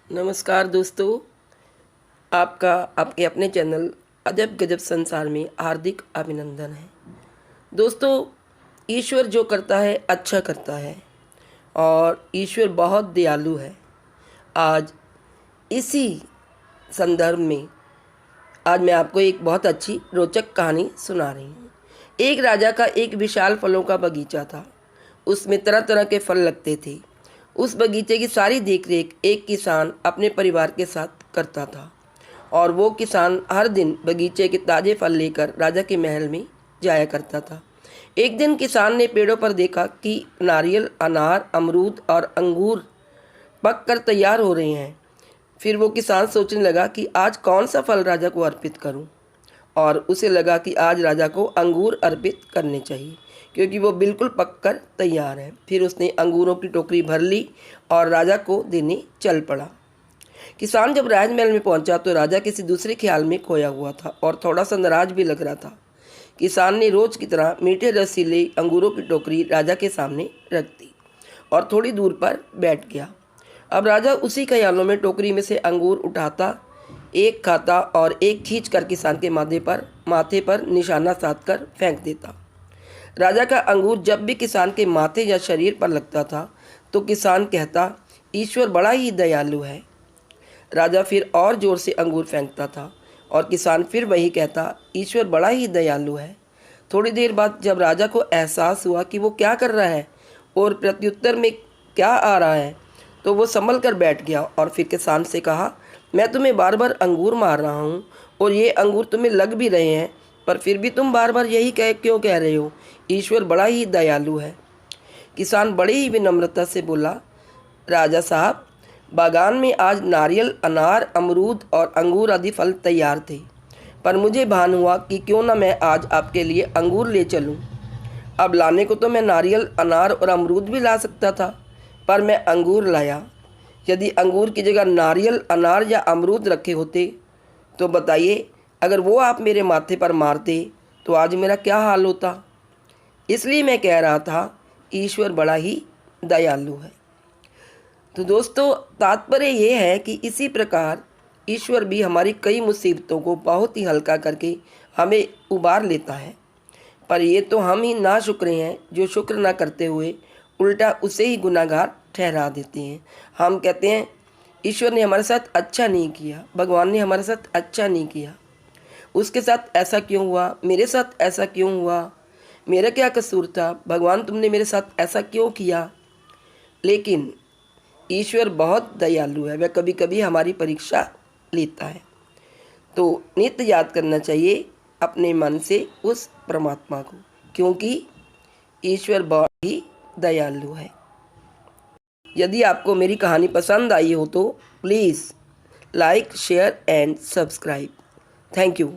नमस्कार दोस्तों, आपका आपके अपने चैनल अजब गजब संसार में हार्दिक अभिनंदन है। दोस्तों, ईश्वर जो करता है अच्छा करता है और ईश्वर बहुत दयालु है। आज इसी संदर्भ में आज मैं आपको एक बहुत अच्छी रोचक कहानी सुना रही हूँ। एक राजा का एक विशाल फलों का बगीचा था। उसमें तरह तरह के फल लगते थे। उस बगीचे की सारी देखरेख एक किसान अपने परिवार के साथ करता था और वो किसान हर दिन बगीचे के ताज़े फल लेकर राजा के महल में जाया करता था। एक दिन किसान ने पेड़ों पर देखा कि नारियल, अनार, अमरूद और अंगूर पक कर तैयार हो रहे हैं। फिर वो किसान सोचने लगा कि आज कौन सा फल राजा को अर्पित करूं, और उसे लगा कि आज राजा को अंगूर अर्पित करने चाहिए क्योंकि वो बिल्कुल पककर तैयार है। फिर उसने अंगूरों की टोकरी भर ली और राजा को देने चल पड़ा। किसान जब राजमहल में पहुंचा तो राजा किसी दूसरे ख्याल में खोया हुआ था और थोड़ा सा नाराज भी लग रहा था। किसान ने रोज की तरह मीठे रसीले अंगूरों की टोकरी राजा के सामने रख दी और थोड़ी दूर पर बैठ गया। अब राजा उसी ख्यालों में टोकरी में से अंगूर उठाता, एक खाता और एक खींच कर किसान के माथे पर निशाना साध कर फेंक देता। राजा का अंगूर जब भी किसान के माथे या शरीर पर लगता था तो किसान कहता, ईश्वर बड़ा ही दयालु है। राजा फिर और जोर से अंगूर फेंकता था और किसान फिर वही कहता, ईश्वर बड़ा ही दयालु है। थोड़ी देर बाद जब राजा को एहसास हुआ कि वो क्या कर रहा है और प्रत्युत्तर में क्या आ रहा है, तो वो संभल कर बैठ गया और फिर किसान से कहा, मैं तुम्हें बार बार अंगूर मार रहा हूँ और ये अंगूर तुम्हें लग भी रहे हैं, पर फिर भी तुम बार बार यही क्यों कह रहे हो, ईश्वर बड़ा ही दयालु है। किसान बड़ी ही विनम्रता से बोला, राजा साहब, बागान में आज नारियल, अनार, अमरूद और अंगूर आदि फल तैयार थे, पर मुझे भान हुआ कि क्यों ना मैं आज आपके लिए अंगूर ले चलूं। अब लाने को तो मैं नारियल, अनार और अमरूद भी ला सकता था, पर मैं अंगूर लाया। यदि अंगूर की जगह नारियल, अनार या अमरूद रखे होते तो बताइए, अगर वो आप मेरे माथे पर मारते तो आज मेरा क्या हाल होता। इसलिए मैं कह रहा था, ईश्वर बड़ा ही दयालु है। तो दोस्तों, तात्पर्य ये है कि इसी प्रकार ईश्वर भी हमारी कई मुसीबतों को बहुत ही हल्का करके हमें उबार लेता है। पर ये तो हम ही नाशुक्र हैं जो शुक्र ना करते हुए उल्टा उसे ही गुनाहगार ठहरा देते हैं। हम कहते हैं, ईश्वर ने हमारे साथ अच्छा नहीं किया, भगवान ने हमारे साथ अच्छा नहीं किया, उसके साथ ऐसा क्यों हुआ, मेरे साथ ऐसा क्यों हुआ, मेरा क्या कसूर था, भगवान तुमने मेरे साथ ऐसा क्यों किया। लेकिन ईश्वर बहुत दयालु है, वह कभी कभी हमारी परीक्षा लेता है। तो नित्य याद करना चाहिए अपने मन से उस परमात्मा को, क्योंकि ईश्वर बहुत ही दयालु है। यदि आपको मेरी कहानी पसंद आई हो तो please like, share and subscribe. Thank you.